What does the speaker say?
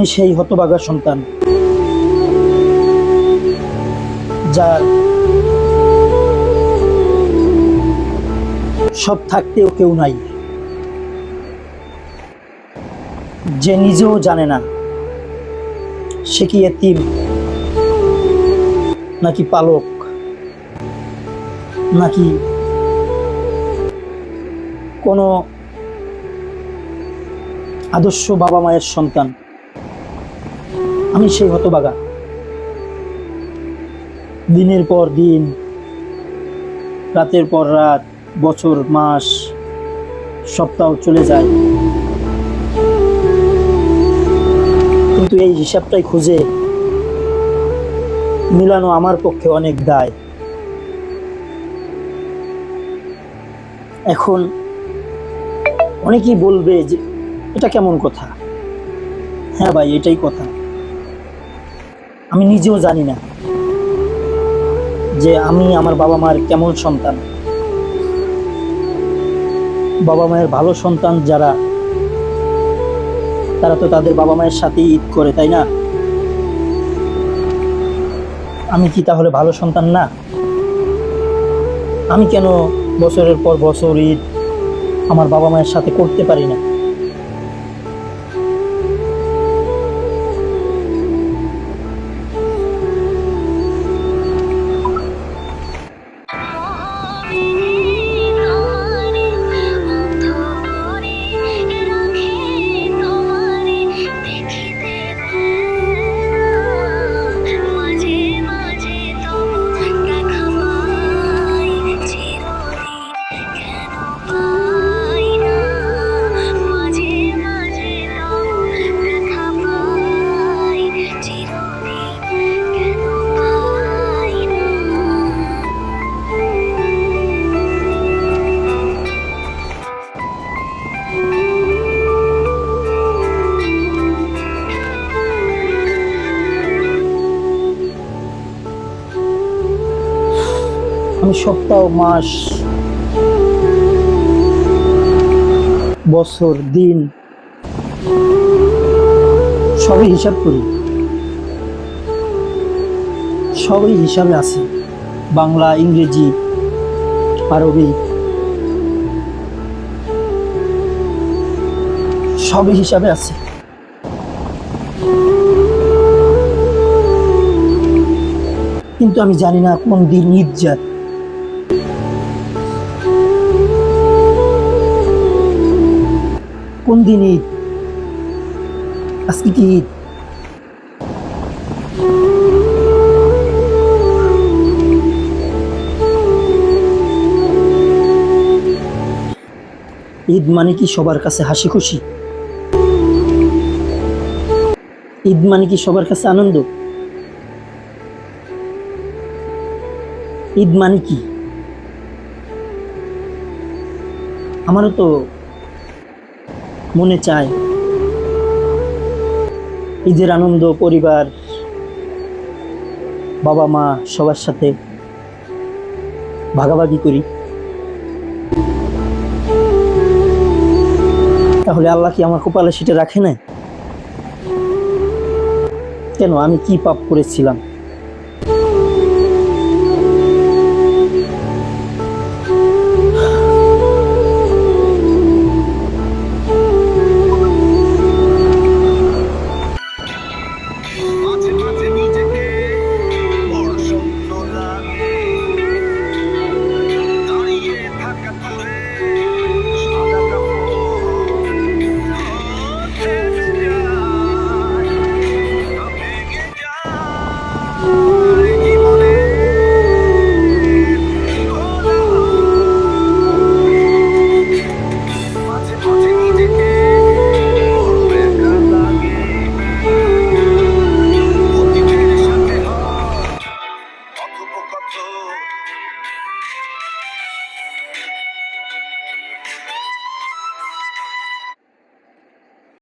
আমি সেই হতভাগা সন্তান যার সব থাকতেও কেউ নাই, যে নিজেও জানে না সে কি এতিম নাকি পালক, নাকি কোনো আদর্শ বাবা মায়ের সন্তান। আমি সেই হতভাগা। দিনের পর দিন, রাতের পর রাত, বছর, মাস, সপ্তাহ চলে যায়, কিন্তু এই হিসাবটাই খুঁজে মিলানো আমার পক্ষে অনেক দায়। এখন অনেকেই বলবে যে এটা কেমন কথা। হ্যাঁ ভাই, এটাই কথা। আমি নিজেও জানি না যে আমি আমার বাবা মায়ের কেমন সন্তান। বাবা মায়ের ভালো সন্তান যারা, তারা তো তাদের বাবা মায়ের সাথেই ঈদ করে, তাই না? আমি কি তাহলে ভালো সন্তান না? আমি কেন বছরের পর বছর ঈদ আমার বাবা মায়ের সাথে করতে পারি না? আমি সপ্তাহ, মাস, বছর, দিন সবই হিসাব করি, সবই হিসাবে আছে। বাংলা, ইংরেজি, আরবি সবই হিসাবে আছে, কিন্তু আমি জানি না কোন দিন ঈদ যায়। কোন দিন ঈদ? আজকে কি ঈদ? ঈদ মানে কি সবার কাছে হাসি খুশি? ঈদ মানে কি সবার কাছে আনন্দ? ঈদ মানে কি? আমারও তো মনে চায় ঈদের আনন্দ পরিবার, বাবা মা সবার সাথে ভাগাভাগি করি। তাহলে আল্লাহ কি আমার কপালে সেটা রাখে না? কেন? আমি কি পাপ করেছিলাম?